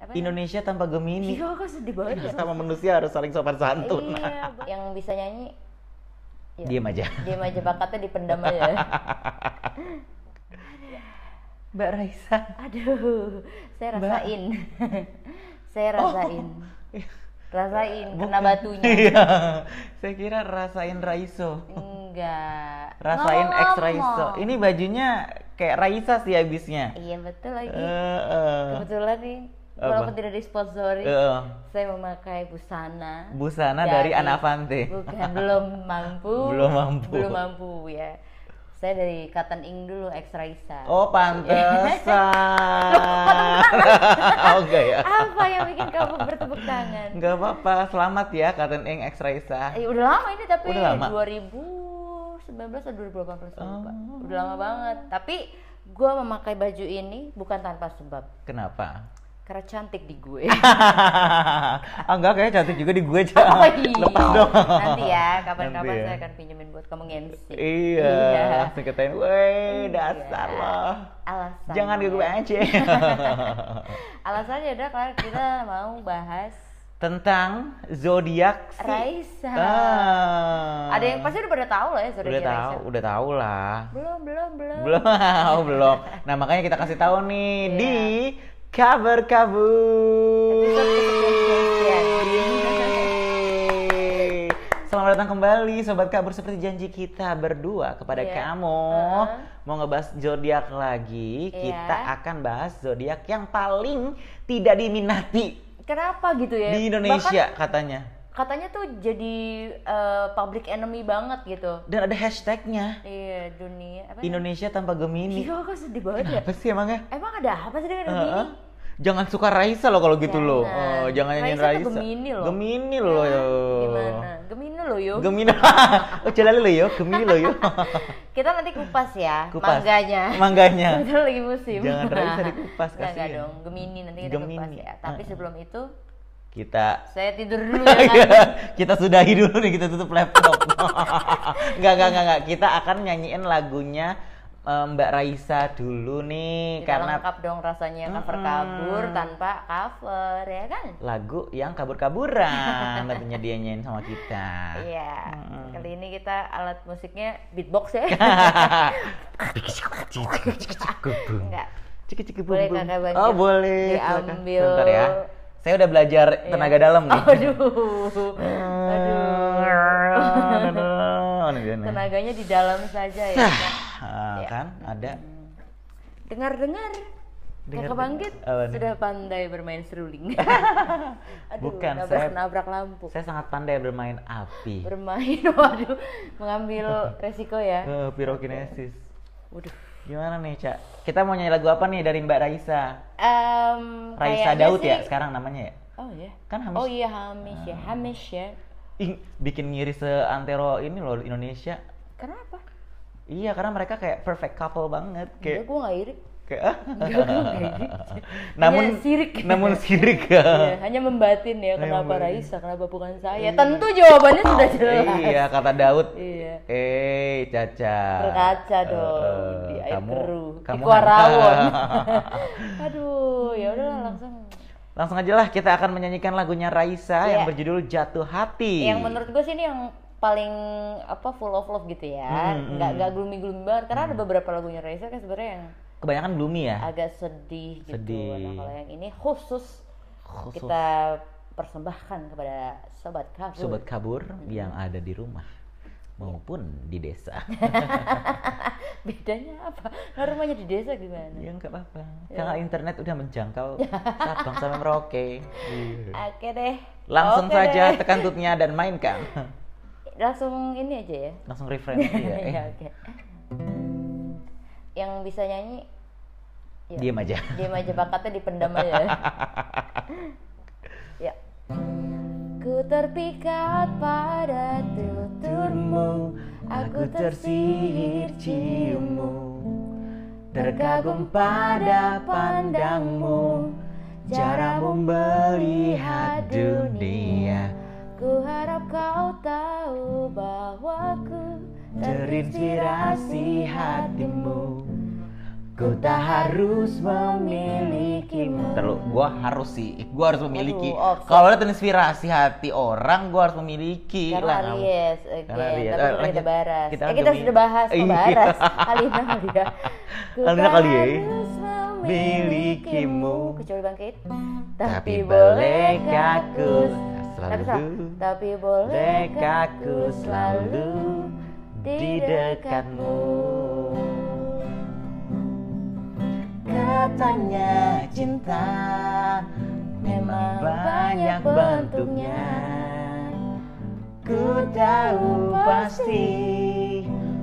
apa Indonesia tanpa Gemini. Iya, kok sedih banget ya. Sama manusia harus saling sopan santun. Iya, yang bisa nyanyi ya, Diam aja. diam aja, bakatnya dipendam aja. Mbak Raisa. Aduh, saya Mbak. rasain. Saya rasain. Rasain kena Bukan. batunya. Iya. Saya kira rasain Raiso. Enggak. Rasain X Ngomong-ngomong. Raiso. Ini bajunya kayak Raisa sih habisnya. Iya, betul lagi. Eh. Kebetulan nih, Apa? walaupun tidak disponsori, Eh. saya memakai busana. Busana dari Anavante. Bukan, belum mampu. Belum mampu. Belum mampu ya. Saya dari Cotton Ink dulu, X Raisa. Oh, pantesan. Oh, enggak ya? Apa yang bikin kamu bertepuk tangan? Enggak apa-apa. Selamat ya Cotton Ink X Raisa. Udah lama ini, tapi Udah lama? 2019 atau 2018 saya lupa. Oh. Udah lama banget. Tapi gue memakai baju ini bukan tanpa sebab. Kenapa? Karena cantik di gue. Enggak, kayak cantik juga di gue aja. Oh, iya. Lepas dong. Nanti ya, kapan-kapan Nanti ya. saya akan pinjemin buat kamu MC. Iya. Langsung katain, weh dasar Iya. loh. Alasannya. Jangan gue aja. Alasannya udah, kalau kita mau bahas Tentang zodiak sih. Raisa. Ah. Ada yang pasti udah pada tahu lah ya zodiak Raisa. Udah tahu lah. Belum. Belum, oh, belum. Nah, makanya kita kasih tahu nih Iya. di Kabar Kabur. Episode kesekian. Yeay. Selamat datang kembali Sobat Kabur, seperti janji kita berdua kepada Iya. kamu. Mau ngebahas zodiak lagi, Iya. kita akan bahas zodiak yang paling tidak diminati Kenapa gitu ya? di Indonesia katanya. Katanya tuh jadi public enemy banget gitu. Dan ada hashtagnya, Iya, dunia apa? Indonesia tanpa Gemini. Iya, kok sedih banget ya? Apa sih emangnya? Emang ada apa sih dengan Gemini? Heeh. Jangan suka Raisa loh kalau gitu loh. Jangan. Jangan nyanyiin Raisa Raisa. tuh Gemini loh. Gemini loh Ya, yo. gimana? Gemini loh yo. Gemini. Oh, celali lo yo, Gemini lo yo. Kita nanti kupas ya, Kupas. mangganya. Mangganya. Betul, lagi musim. Jangan Raisa dikupas, Enggak kasihan. dong, Gemini nanti kita Gemini. kupas ya. Tapi sebelum itu Kita saya tidur dulu ya kan. kita sudahi dulu nih, kita tutup laptop. Enggak. Kita akan nyanyiin lagunya Mbak Raisa dulu nih. Kita Karena lengkap dong rasanya cover kabur tanpa cover ya kan? lagu yang kabur-kaburan tentunya dia nyanyiin sama kita. Iya. Kali ini kita alat musiknya beatbox ya. Enggak. Ciki-ciki Boleh bum-bum. Kakak Bangkit Oh boleh. Silakan. diambil. Sebentar ya. Saya udah belajar tenaga dalam nih. Aduh. Aduh. Tenaganya di dalam saja ya. Ah, Ya. kan ada. Dengar-dengar Kakak Bangkit Apa nih? sudah pandai bermain seruling. Aduh, Bukan, nabrak lampu. Saya sangat pandai bermain api. Bermain, waduh, mengambil resiko ya. Pirokinesis. Waduh. Gimana nih, Cak? Kita mau nyanyi lagu apa nih dari Mbak Raisa? Raisa Kayaknya Daud sih- ya sekarang namanya ya? Oh ya. Kan Hamis. Oh iya, Hamish ya, Hamish ya. Ih, bikin ngiri seantero ini loh Indonesia. Kenapa? Iya, karena mereka kayak perfect couple banget. Enggak, Kayak gue nggak iri. kayak Enggak, gue nggak iri. namun Hanya sirik. Namun sirik. Iya, hanya membatin ya, Hanya kenapa membatin. Raisa, kenapa bukan saya? Tentu jawabannya sudah jelas. Iya, kata Daud. Iya. Caca. Berkaca dong di air keruh, di kamu Kuarawon. Aduh, ya udahlah langsung. Langsung aja lah, kita akan menyanyikan lagunya Raisa Iya. yang berjudul Jatuh Hati. Yang menurut gue sih ini yang paling apa full of love gitu ya, nggak gloomy banget, karena ada beberapa lagunya Raisa kan sebenarnya yang kebanyakan gloomy ya. agak sedih gitu. Sedih. Nah kalau yang ini khusus kita persembahkan kepada sobat kabur. Sobat kabur yang ada di rumah maupun di desa. Bedanya apa? Nah, rumahnya di desa gimana? Ya nggak apa-apa. Karena internet udah menjangkau Sabang sampai Merauke. Iya. Oke deh. Langsung Oke saja deh. tekan tutnya dan mainkan. Langsung ini aja ya. Langsung refresh aja ya. Iya, oke. Yang bisa nyanyi ya, Diam aja. diam aja, bakatnya dipendam aja. Ya. Ku terpikat pada tuturmu, aku tersihir ciummu, terkagum pada pandangmu, caramu melihat dunia. Ku harap kau tahu bahwa ku terinspirasi hatimu. Ku tak harus memilikimu. Terlalu, gua harus memiliki. Kalau ada inspirasi hati orang, gua harus memiliki. Karena Aries, tapi kita baras. Kita sudah bahas pembaras. Alina kali ya. Alina kali ya. Harus memilikimu. Kecuali Bangkit. Tapi bolehkah ku selalu? Tapi bolehkah ku selalu di dekatmu? Katanya cinta memang banyak bentuknya. Ku tahu pasti,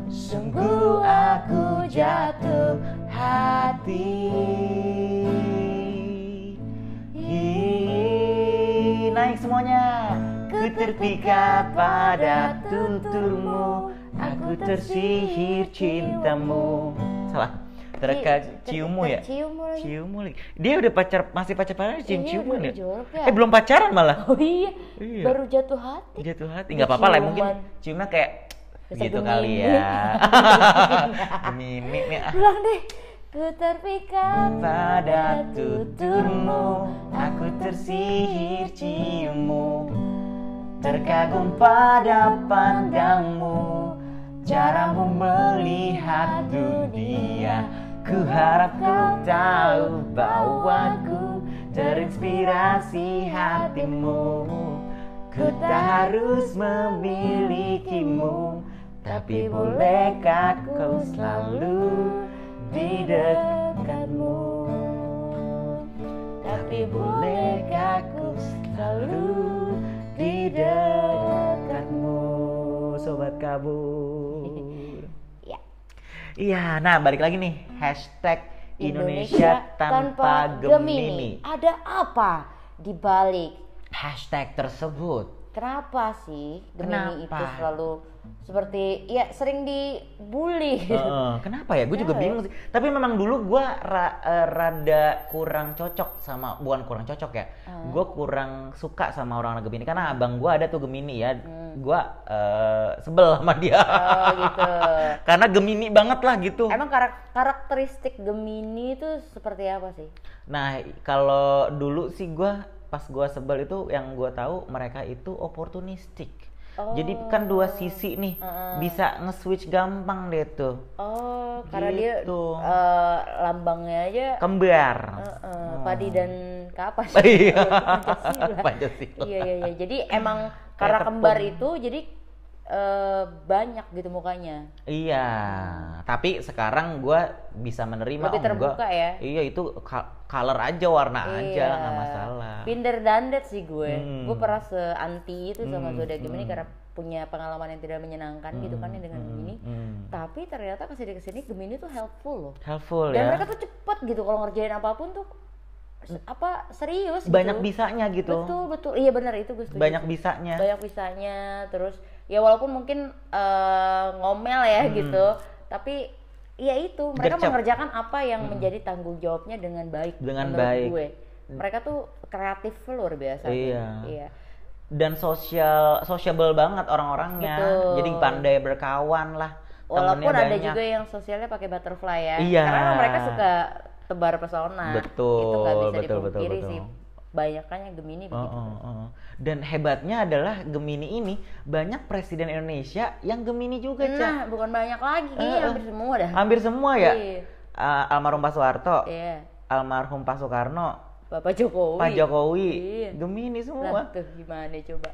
sungguh aku jatuh hati. Naik semuanya. Ku terpikat pada tuturmu, aku tersihir cintamu. Salah. Ciummu ya? Ciummu lagi. Dia udah masih pacaran cium-ciuman ya? Belum pacaran malah. Oh iya. Baru jatuh hati. Enggak apa-apa lah, mungkin ciumnya kayak gitu kali ya. Mimik nih. Pulang deh. Ku terpikat pada tuturmu, aku tersihir ciummu, terkagum pada pandangmu, caramu melihat dunia. Ku harap kau tahu bahwa ku terinspirasi hatimu. Ku tak harus memilikimu, tapi bolehkah kau selalu di dekatmu? Tapi bolehkah ku selalu di dekatmu, sobat kabur? Iya, nah balik lagi nih, hashtag Indonesia tanpa Gemini. Ada apa di balik hashtag tersebut? Kenapa sih Gemini itu selalu seperti ya sering dibully? Kenapa ya? Gue juga bingung sih. Tapi memang dulu gue rada kurang cocok sama, bukan kurang cocok ya. Gue kurang suka sama orang Gemini karena abang gue ada tuh Gemini ya. Gue sebel sama dia. Gitu. Karena Gemini banget lah gitu. Emang karakteristik Gemini itu seperti apa sih? Nah kalau dulu sih pas gue sebel itu yang gue tahu mereka itu oportunistik. Jadi kan dua sisi nih, bisa nge-switch gampang deh tuh. Karena gitu. Dia lambangnya aja kembar. Padi dan kapas. Pancasila. Iya. Jadi emang karena kembar itu jadi banyak gitu mukanya. Iya, tapi sekarang gue bisa menerima. Lebih terbuka ya. Iya, itu color aja, warna aja, nggak masalah. Pinder dandet sih gue. Gue pernah se-anti itu sama zodiak Gemini karena punya pengalaman yang tidak menyenangkan gitu kan ya dengan Gemini. Tapi ternyata kesini Gemini tuh helpful loh. Helpful dan ya. mereka tuh cepet gitu kalau ngerjain apapun tuh serius banyak gitu. bisanya gitu. Betul. Iya benar itu gue setuju. Banyak bisanya. Terus ya walaupun mungkin ngomel ya gitu, tapi ya itu mereka mengerjakan apa yang menjadi tanggung jawabnya dengan baik. Menurut gue. Mereka tuh kreatif luar biasa. Iya. Dan sociable banget orang-orangnya. Betul. Jadi pandai berkawan lah. Walaupun ada juga yang sosialnya pakai butterfly ya. Iya. Karena mereka suka tebar pesona. Betul. Itu nggak bisa dipungkiri sih. Banyakannya Gemini begitu. Dan hebatnya adalah Gemini ini banyak presiden Indonesia yang Gemini juga, Nah, bukan banyak lagi, hampir semua dah. Hampir semua ya. Iya. Almarhum Pak Soeharto. Iya. Almarhum Pak Soekarno. Pak Jokowi. Iya. Gemini semua. Nah, tuh gimana coba.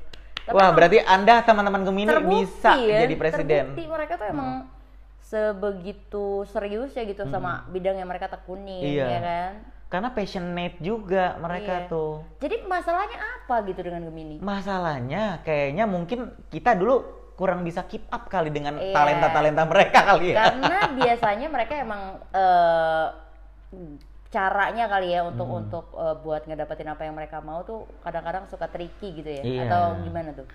Tapi wah, berarti Anda teman-teman Gemini bisa ya, jadi presiden. Terbukti mereka tuh emang sebegitu serius ya gitu sama bidang yang mereka tekuni, ya kan? Karena passionate juga mereka tuh. Jadi masalahnya apa gitu dengan Gemini? Masalahnya kayaknya mungkin kita dulu kurang bisa keep up kali dengan talenta-talenta mereka kali ya. Karena biasanya mereka emang caranya kali ya untuk buat ngedapetin apa yang mereka mau tuh kadang-kadang suka tricky gitu ya. Atau gimana tuh?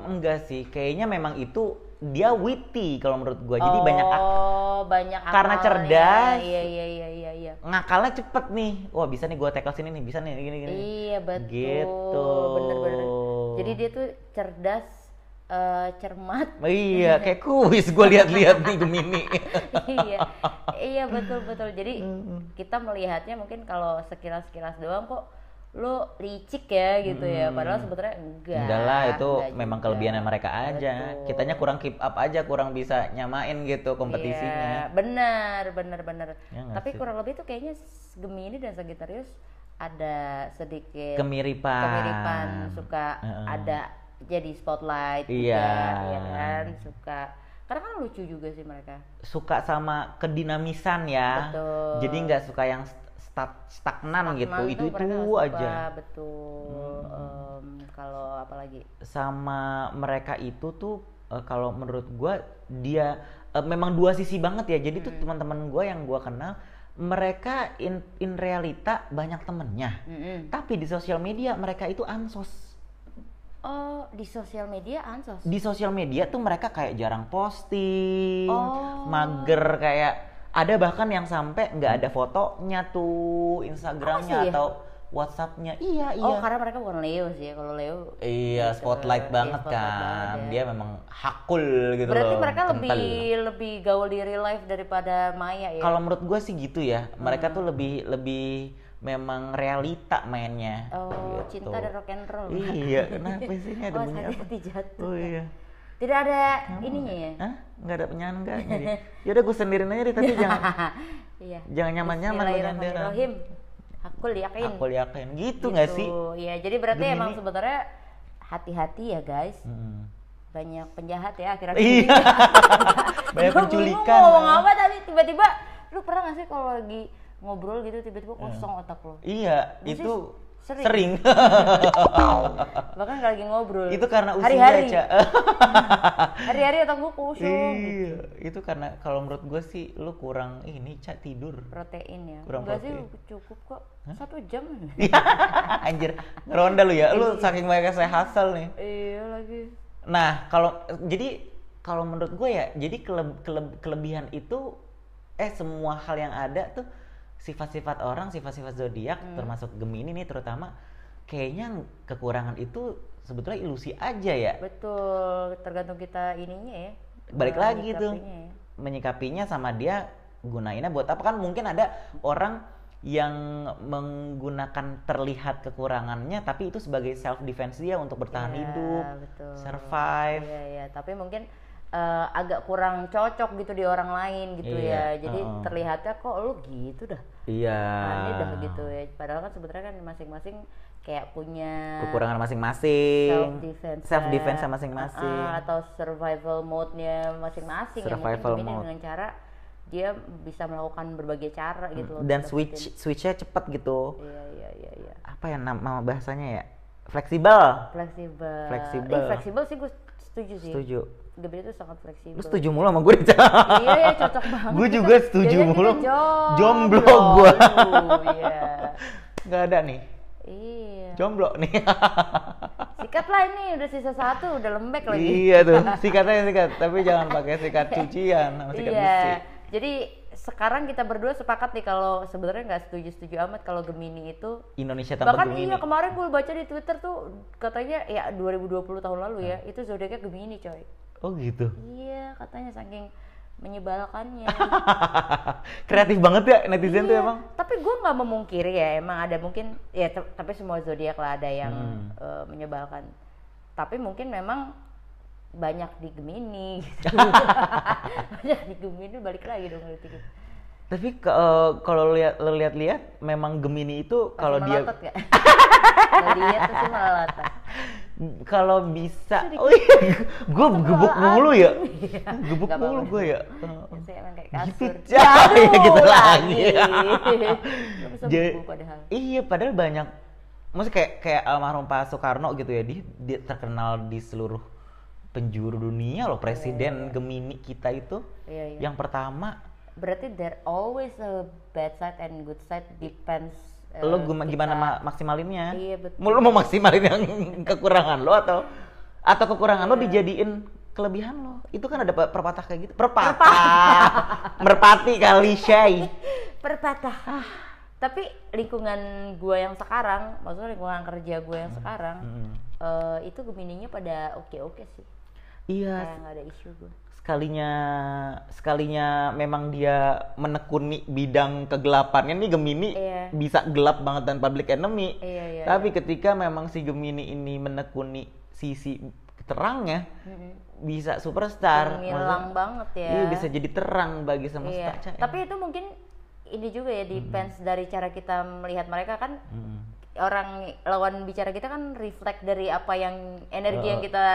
Enggak sih, kayaknya memang itu dia witty kalau menurut gue. Jadi banyak akalnya. Karena cerdas. Iya. Ngakalnya cepet nih. Wah, bisa nih gue tackle sini nih, bisa nih gini. Iya, betul. Gitu. Bener. Jadi dia tuh cerdas, cermat. Iya, kayak kuis gue lihat-lihat nih Gemini. Iya betul. Jadi kita melihatnya mungkin kalau sekilas doang kok lo licik ya gitu ya. Padahal sebetulnya enggak. Enggak lah, itu enggak memang juga. kelebihannya mereka aja. Betul. Kitanya kurang keep up aja, kurang bisa nyamain gitu kompetisinya. Iya, benar. Ya, Tapi sih? kurang lebih tuh kayaknya Gemini dan Sagittarius ada sedikit Kemiripan. suka ada jadi spotlight Iya. juga, ya kan, suka karena kan lucu juga sih mereka. Suka sama kedinamisan ya. Betul. Jadi nggak suka yang stagnan gitu. Itu mereka aja. suka, betul. Kalau apalagi Sama mereka itu tuh kalau menurut gua dia memang dua sisi banget ya. Jadi tuh teman-teman gua yang gua kenal mereka in realita banyak temennya. Tapi di sosial media mereka itu ansos. Oh, di sosial media ansos. Di sosial media tuh mereka kayak jarang posting, Oh. mager, kayak ada bahkan yang sampai nggak ada fotonya tuh Instagramnya ya? atau WhatsAppnya. Iya. Oh, karena mereka bukan Leo sih. Kalau Leo Iya, spotlight banget spotlight kan. banget ya. Dia memang hakul gitu Berarti loh. mereka kental. lebih gaul di real life daripada Maya ya. Kalau menurut gue sih gitu ya. Mereka tuh lebih memang realita mainnya. Oh, gitu. cinta dan rock and roll. Iya, kenapa sih ini ada Oh, bunyi apa? hati jatuh. Oh iya. Tidak ada ininya ya. Hah? Nggak ada penyangganya dia. Yaudah gue sendirian aja deh, tapi Iya. jangan nyaman-nyaman menyandera. Bismillahirrahmanirrahim. Aku yakin. Aku yakin gitu nggak sih? Iya, jadi berarti Gemini. emang sebenarnya hati-hati ya guys. Banyak penjahat ya akhir-akhir Iya. ini. Banyak Gua penculikan. bingung mau ngomong apa tadi tiba-tiba lu pernah nggak sih kalau lagi ngobrol gitu tiba-tiba kosong otak lo? Iya, Maksudnya itu sering? sering. Bahkan kalau lagi ngobrol. Itu karena usia, hari-hari. Ca. Hari-hari otak gua kosong. Iya, itu karena kalau menurut gue sih lu kurang tidur. Protein ya. Kurang Enggak sih protein. cukup kok. 1 jam. Anjir, ngeronda lu ya. Lu saking banyak saya hasil nih. Iya lagi. Nah, kalau menurut gue ya, jadi kelebihan itu semua hal yang ada tuh sifat-sifat orang, sifat-sifat zodiak termasuk Gemini nih terutama kayaknya kekurangan itu sebetulnya ilusi aja ya. Betul, tergantung kita ininya ya. Balik lagi tuh menyikapinya ya. menyikapinya sama dia gunainnya buat apa, kan mungkin ada orang yang menggunakan terlihat kekurangannya tapi itu sebagai self defense dia untuk bertahan hidup, betul. survive. Iya, tapi mungkin agak kurang cocok gitu di orang lain gitu Iya, ya. Jadi terlihatnya kok lu gitu dah. Iya. Aneh dah gitu ya. Padahal kan sebenarnya kan masing-masing kayak punya kekurangan masing-masing, self defense masing-masing, atau survival mode-nya masing-masing. Survival ya, mungkin mode. dengan cara dia bisa melakukan berbagai cara gitu loh. dan untuk switchnya cepat gitu. Iya. Apa ya nama bahasanya ya, fleksibel. Fleksibel sih gue setuju sih. Setuju. Gemini itu sangat fleksibel. Lu setuju mulu sama gue? Iya ya, cocok banget. Gue juga setuju Jangan mulu. kita Jomblo gue. Iya. Nggak ada nih. Iya. Jomblo nih. Sikat lah ini, udah sisa 1, udah lembek lagi. Iya tuh, sikatnya sikat, tapi jangan pakai sikat cucian, sama sikat besi. Jadi sekarang kita berdua sepakat nih kalau sebenarnya nggak setuju amat kalau Gemini itu. Indonesia tanpa Bahkan Gemini. iya kemarin gue baca di Twitter tuh katanya ya 2020 tahun lalu ya itu zodiaknya Gemini coy. Oh gitu. Iya katanya saking menyebalkannya. Kreatif banget ya netizen tuh emang. Tapi gue nggak memungkiri ya emang ada mungkin ya tapi semua zodiak lah ada yang menyebalkan. Tapi mungkin memang banyak di Gemini gitu. Banyak di Gemini balik lagi dong gitu. Tapi kalau lihat memang Gemini itu kalau dia lihat tuh sih melalotot. Kalau bisa, oh iya, gue gebuk mulu ya, gebuk Gak mulu gue ya. Saya emang kayak Gitu, kasur. ya gitu lagi. Gak bisa buku padahal. Iya, padahal banyak. Maksudnya kayak almarhum Pak Soekarno gitu ya, dia terkenal di seluruh penjuru dunia loh, presiden Gemini kita itu. Iya. Yang pertama. Berarti there always a bad side and good side depends. Lo gimana maksimalinnya? Iya betul. Lo mau maksimalin yang kekurangan lo atau kekurangan lo dijadiin kelebihan lo? Itu kan ada perpatah kayak gitu. Merpati kali Shay. Perpatah. Tapi lingkungan gue yang sekarang, maksudnya lingkungan kerja gue yang sekarang, itu Gemininya pada oke sih. Iya. Kayak nggak ada isu gue. Sekalinya memang dia menekuni bidang kegelapannya nih, Gemini bisa gelap banget dan public enemy. Tapi ketika memang si Gemini ini menekuni sisi terangnya, bisa superstar. Gemilang banget ya. Iya, bisa jadi terang bagi semesta. Tapi itu mungkin ini juga ya, depends dari cara kita melihat mereka kan. Orang lawan bicara kita kan reflect dari apa yang energi yang kita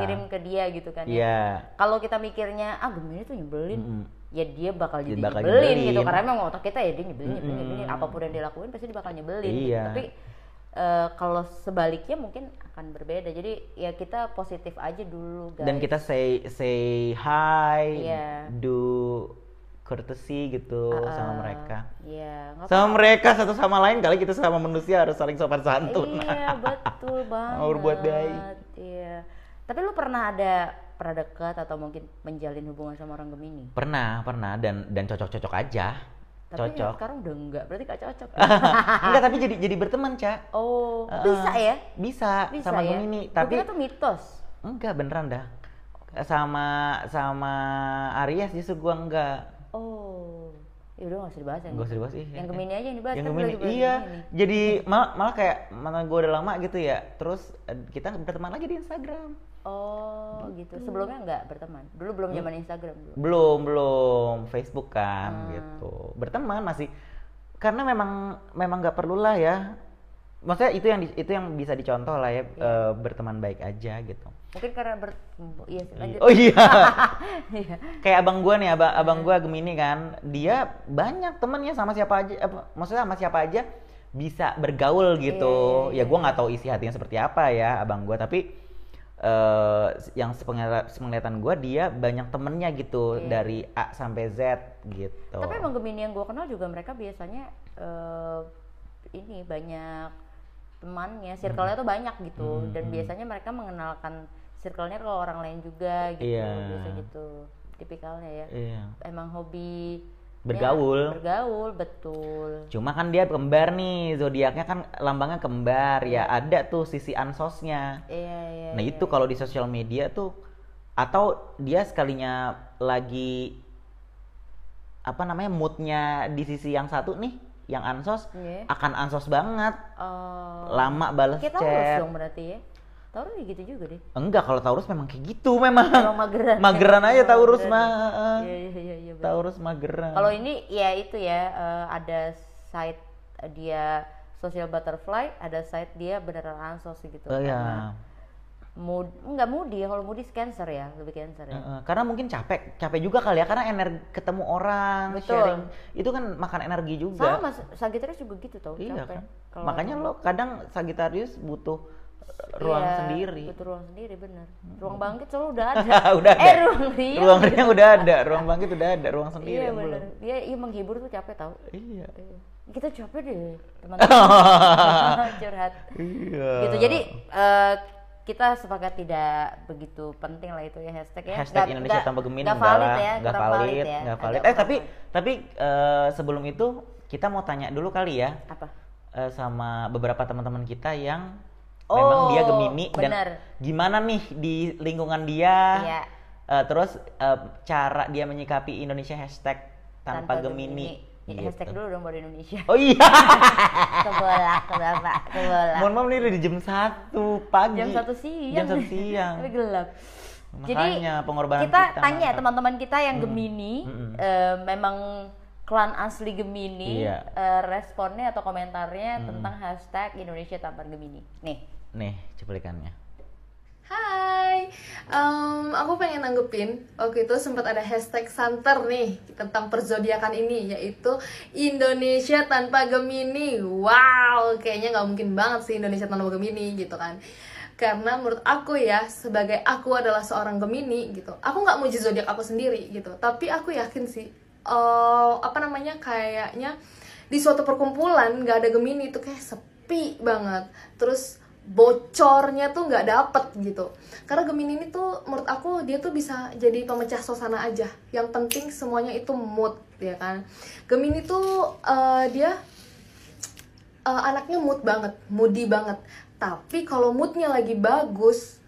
kirim ke dia gitu kan ya. Kalau kita mikirnya Gemini tuh nyebelin, ya dia bakal jadi nyebelin gitu, karena memang otak kita ya dia nyebelin, apapun yang dilakuin pasti dia bakal nyebelin gitu. Tapi kalau sebaliknya mungkin akan berbeda. Jadi ya kita positif aja dulu guys. Dan kita say hi, do courtesy gitu sama mereka. Sama mereka satu sama lain, kali kita sama manusia harus saling sopan santun. Iya, betul banget. Mau berbuat baik. Iya. Tapi lu pernah dekat atau mungkin menjalin hubungan sama orang Gemini? Pernah dan cocok-cocok aja. Tapi ya sekarang udah enggak, berarti gak cocok. Enggak, tapi jadi berteman, Ca. Oh, bisa ya? Bisa sama ya? Gemini, tapi itu tuh mitos. Enggak, beneran dah. Sama Aries justru gua enggak. Oh, ya udah nggak usah dibahas Nggak usah dibahas. Yang Gemini aja yang dibahas. Yang Gemini, iya. Jadi malah kayak mana gue udah lama gitu ya. Terus kita berteman lagi di Instagram. Oh, gitu. Sebelumnya nggak berteman. Dulu belum zaman Instagram dulu. Belum Facebook kan gitu. Berteman masih karena memang nggak perlulah ya. Maksudnya itu yang bisa dicontoh lah ya, berteman baik aja gitu. Mungkin karena lanjut. Oh iya. Kayak abang gua nih, abang gua Gemini kan, dia banyak temennya sama siapa aja, maksudnya sama siapa aja bisa bergaul gitu. Ya gua nggak tahu isi hatinya seperti apa ya abang gua, tapi yang sepenglihatan gua dia banyak temennya gitu, dari A sampai Z gitu. Tapi emang Gemini yang gua kenal juga mereka biasanya ini banyak temannya, circle-nya tuh banyak gitu, dan biasanya mereka mengenalkan circle-nya ke orang lain juga gitu, biasa gitu tipikalnya ya. Emang hobi bergaul, betul. Cuma kan dia kembar nih, zodiaknya kan lambangnya kembar, ya ada tuh sisi ansosnya. Nah itu kalau di sosial media tuh, atau dia sekalinya lagi moodnya di sisi yang satu nih, yang ansos, akan ansos banget. Lama balas chat. Taurus dong berarti ya. Taurus gitu juga deh. Enggak, kalau Taurus memang kayak gitu memang. Mageran aja Taurus mah. Iya. Taurus mageran. Kalau ini ya itu ya, ada side dia social butterfly, ada side dia beneran ansos gitu. Karena enggak moody, kalau moody Cancer ya, lebih Cancer ya. Karena mungkin capek juga kali ya, karena energi ketemu orang, sharing itu kan makan energi juga. Sama Sagittarius juga gitu tau, Kan? capek. Makanya lo kadang Sagittarius butuh ruang sendiri. Butuh ruang sendiri, bener. Ruang bangkit selalu udah ada. Udah ada. Ruang riang udah ada, ruang bangkit udah ada, ruang sendiri yang belum. Iya, menghibur tuh capek tau. Iya. Kita capek deh, teman-teman. Curhat. Iya. Gitu. Jadi kita sepakat tidak begitu penting lah itu ya hashtag ya. Hashtag Indonesia tanpa Gemini nggak valid ya, nggak valid. Tapi sebelum itu kita mau tanya dulu kali ya. Apa? Sama beberapa teman-teman kita yang memang dia Gemini, bener. Dan gimana nih di lingkungan dia, terus cara dia menyikapi Indonesia hashtag tanpa Gemini. Gitu. Hashtag dulu dong buat Indonesia. Oh iya. Kebolak. Mohon maaf nih udah di jam 1 pagi. Jam 1 siang. Tapi gelap. Makanya jadi pengorbanan kita tanya teman-teman kita yang Gemini, memang klan asli Gemini, responnya atau komentarnya tentang hashtag Indonesia tanpa Gemini. Nih cuplikannya. Hai, aku pengen nanggepin waktu itu sempat ada hashtag santer nih tentang perzodiakan ini, yaitu Indonesia tanpa Gemini. Wow, kayaknya nggak mungkin banget sih Indonesia tanpa Gemini gitu kan. Karena menurut aku ya, sebagai aku adalah seorang Gemini gitu, aku nggak muji zodiak aku sendiri gitu, tapi aku yakin sih kayaknya di suatu perkumpulan nggak ada Gemini itu kayak sepi banget, terus bocornya tuh nggak dapet gitu. Karena Gemini ini tuh menurut aku dia tuh bisa jadi pemecah suasana aja, yang penting semuanya itu mood ya kan. Gemini tuh dia anaknya moody banget, tapi kalau moodnya lagi bagus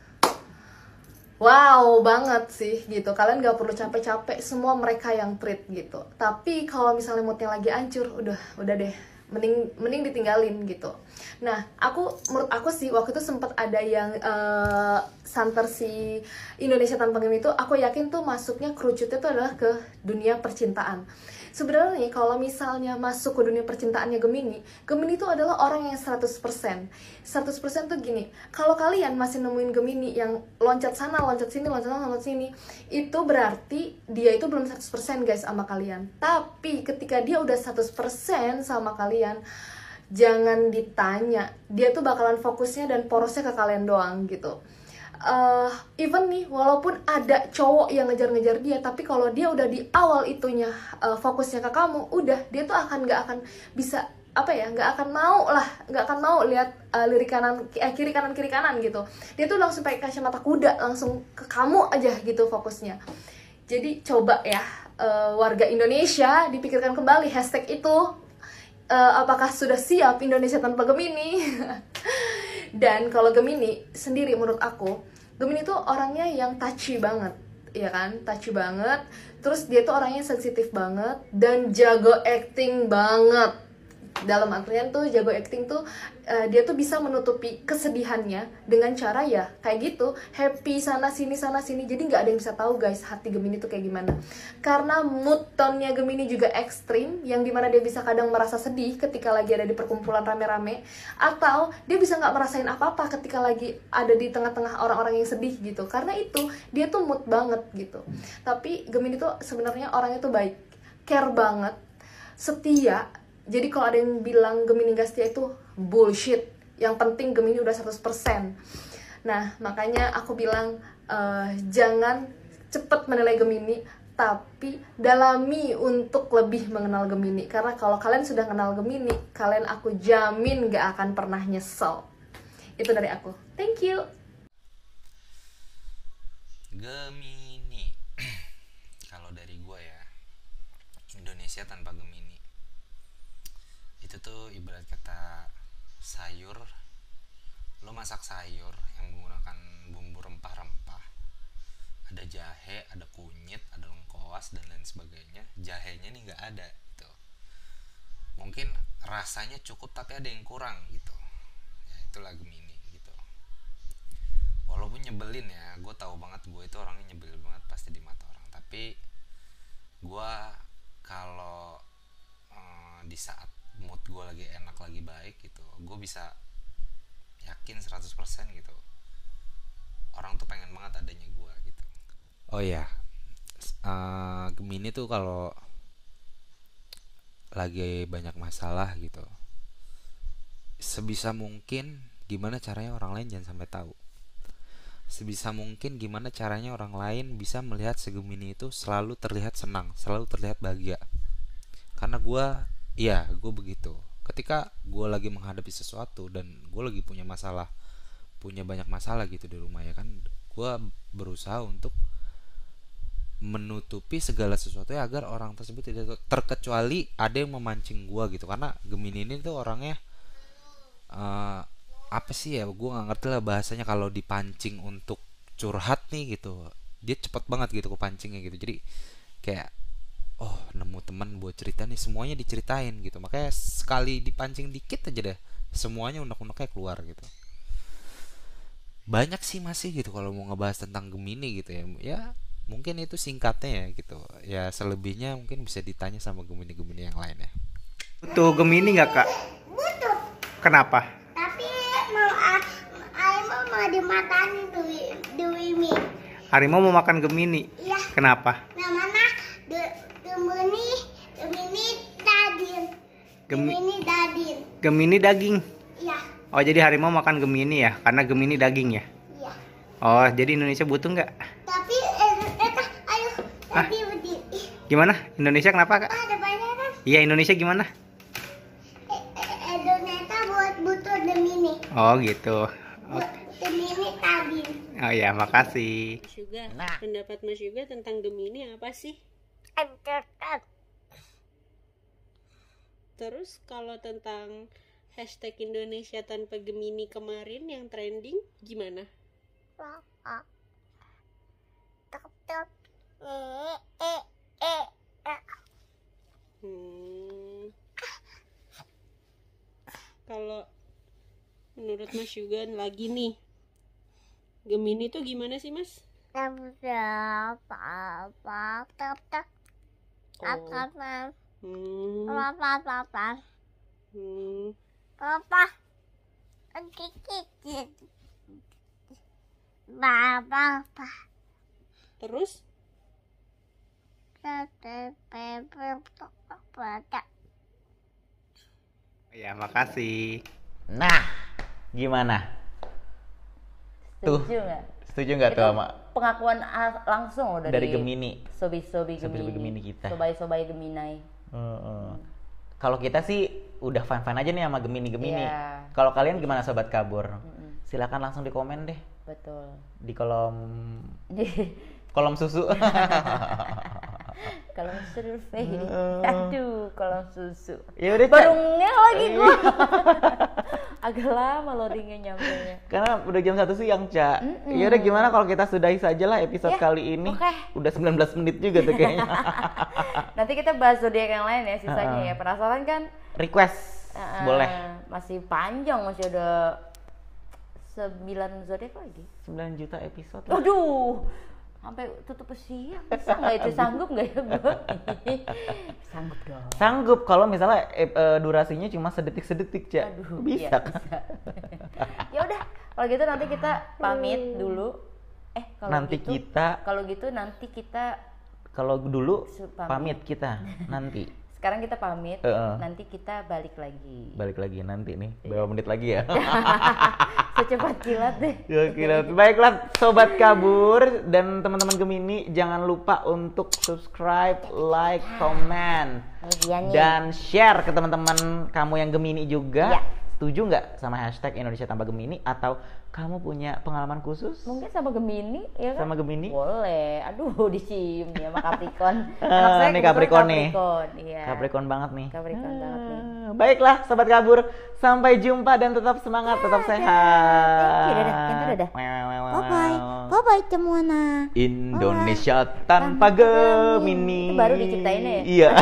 Wow banget sih gitu, kalian gak perlu capek-capek, semua mereka yang treat gitu. Tapi kalau misalnya moodnya lagi hancur, udah deh, mending ditinggalin gitu. Nah, menurut aku sih waktu itu sempat ada yang santer si Indonesia Tanpa Gemini itu, aku yakin tuh masuknya kerucutnya tuh adalah ke dunia percintaan. Sebenarnya nih, kalau misalnya masuk ke dunia percintaannya Gemini itu adalah orang yang 100%. 100% tuh gini, kalau kalian masih nemuin Gemini yang loncat sana, loncat sini, loncat sana, loncat sini, itu berarti dia itu belum 100% guys sama kalian. Tapi ketika dia udah 100% sama kalian, jangan ditanya, dia tuh bakalan fokusnya dan porosnya ke kalian doang gitu. Even nih, walaupun ada cowok yang ngejar-ngejar dia, tapi kalau dia udah di awal itunya fokusnya ke kamu, udah dia tuh nggak akan bisa nggak akan mau lihat kiri kanan gitu. Dia tuh langsung pakai kacamata kuda, langsung ke kamu aja gitu fokusnya. Jadi coba ya, warga Indonesia dipikirkan kembali hashtag itu, apakah sudah siap Indonesia Tanpa Gemini? Dan kalau Gemini sendiri, menurut aku Gemini tuh orangnya yang touchy banget, ya kan, touchy banget. Terus dia tuh orangnya sensitif banget dan jago acting banget. Dalam artian tuh jago acting tuh dia tuh bisa menutupi kesedihannya dengan cara ya kayak gitu, happy sana sini, jadi nggak ada yang bisa tahu guys hati Gemini tuh kayak gimana. Karena mood tone-nya Gemini juga ekstrim, yang dimana dia bisa kadang merasa sedih ketika lagi ada di perkumpulan rame-rame, atau dia bisa nggak merasain apa-apa ketika lagi ada di tengah-tengah orang-orang yang sedih gitu. Karena itu dia tuh mood banget gitu. Tapi Gemini tuh sebenarnya orangnya tuh baik, care banget, setia. Jadi kalau ada yang bilang Gemini gak setia itu bullshit. Yang penting Gemini udah 100%. Nah, makanya aku bilang jangan cepet menilai Gemini, tapi dalami untuk lebih mengenal Gemini. Karena kalau kalian sudah kenal Gemini, kalian aku jamin gak akan pernah nyesel. Itu dari aku. Thank you. Gemini. Kalau dari gue ya, Indonesia Tanpa Gemini itu tuh ibarat kata sayur. Lo masak sayur yang menggunakan bumbu rempah-rempah, ada jahe, ada kunyit, ada lengkoas dan lain sebagainya. Jahenya nih nggak ada gitu. Mungkin rasanya cukup tapi ada yang kurang gitu. Ya itulah Gemini gitu. Walaupun nyebelin ya, gue tahu banget gue itu orangnya nyebelin banget pasti di mata orang. Tapi gue kalau di saat mood gue lagi enak, lagi baik gitu, gue bisa yakin 100% gitu orang tuh pengen banget adanya gue gitu. Oh iya, Gemini tuh kalau lagi banyak masalah gitu, sebisa mungkin gimana caranya orang lain jangan sampai tahu. Sebisa mungkin gimana caranya orang lain bisa melihat si Gemini itu selalu terlihat senang, selalu terlihat bahagia. Karena gue begitu. Ketika gue lagi menghadapi sesuatu dan gue lagi punya banyak masalah gitu di rumah ya kan, gue berusaha untuk menutupi segala sesuatu ya agar orang tersebut tidak terkecuali ada yang memancing gue gitu. Karena Gemini ini tuh orangnya apa sih ya, gue nggak ngerti lah bahasanya, kalau dipancing untuk curhat nih gitu dia cepet banget gitu kepancingnya gitu. Jadi kayak nemu teman buat cerita nih, semuanya diceritain gitu. Makanya sekali dipancing dikit aja deh semuanya unek-uneknya keluar gitu. Banyak sih masih gitu kalau mau ngebahas tentang Gemini gitu ya mungkin itu singkatnya ya gitu ya. Selebihnya mungkin bisa ditanya sama Gemini-Gemini yang lain ya. Butuh Gemini nggak kak? Butuh. Kenapa? Tapi mau dimakan Dwi. Harimau mau makan Gemini. Iya. Kenapa? Namanya Gemini daging. Gemini daging. Iya. Oh jadi harimau makan Gemini ya? Karena Gemini daging ya? Iya. Oh jadi Indonesia butuh nggak? Tapi ayo tadi Gimana? Indonesia kenapa kak? ada banyak kan? Iya Indonesia gimana? Indonesia butuh Gemini. Oh gitu. Gemini daging. Oh ya makasih. Juga pendapat Mas Yuga tentang Gemini apa sih? Terus kalau tentang hashtag Indonesia Tanpa Gemini kemarin yang trending gimana? tutup. Kalau menurut Mas Yugan lagi nih, Gemini tuh gimana sih Mas? Terus? Ya, makasih. Nah, gimana? Setuju nggak? Setuju nggak tuh Itu sama pengakuan langsung loh dari Gemini? Sobi-sobi Sobi-sobi Gemini. Gemini kita. Sobai-sobai Geminai. Kalau kita sih udah fan-fan aja nih sama Gemini-Gemini. Iya. Kalau kalian gimana sobat kabur? Silakan langsung di komen deh Betul. di kolom susu. Kalau survei, aduh, kolom susu. Ya udah, baru ngel lagi gua. Agak lama loadingnya nyampenya. Karena udah jam 1 siang, Ca. Ya udah, gimana kalau kita sudahi saja lah episode kali ini. Udah 19 menit juga tuh kayaknya. Nanti kita bahas zodiak yang lain ya sisanya ya. Penasaran kan? Request boleh. Masih panjang, masih ada 9 zodiak lagi. 9 juta episode. Aduh. Sampai tutup siang, bisa nggak itu? Sanggup nggak ya gue? Sanggup dong. Sanggup kalau misalnya durasinya cuma sedetik-sedetik, Cak. Aduh, bisa. Iya, bisa. Ya udah, kalau gitu nanti kita pamit dulu. Kalau dulu pamit kita nanti. Sekarang kita pamit, nanti kita balik lagi. Balik lagi nanti nih, berapa menit lagi ya? Secepat kilat deh. Ya, kilat. Baiklah sobat kabur dan teman-teman Gemini, jangan lupa untuk subscribe, like, comment, dan share ke teman-teman kamu yang Gemini juga. Ya. Setuju nggak sama hashtag Indonesia tanpa Gemini, atau kamu punya pengalaman khusus? Mungkin sama Gemini, ya kan? Sama Gemini? Boleh. Aduh, dicium ya sama Capricorn. Anak saya Ini Capricorn nih. Iya. Capricorn banget nih. Capricorn banget nih. Baiklah, sobat kabur, sampai jumpa dan tetap semangat, tetap sehat. Dadah. Bye bye semuanya. Indonesia tanpa Gemini. Itu baru diciptainnya ya? Iya.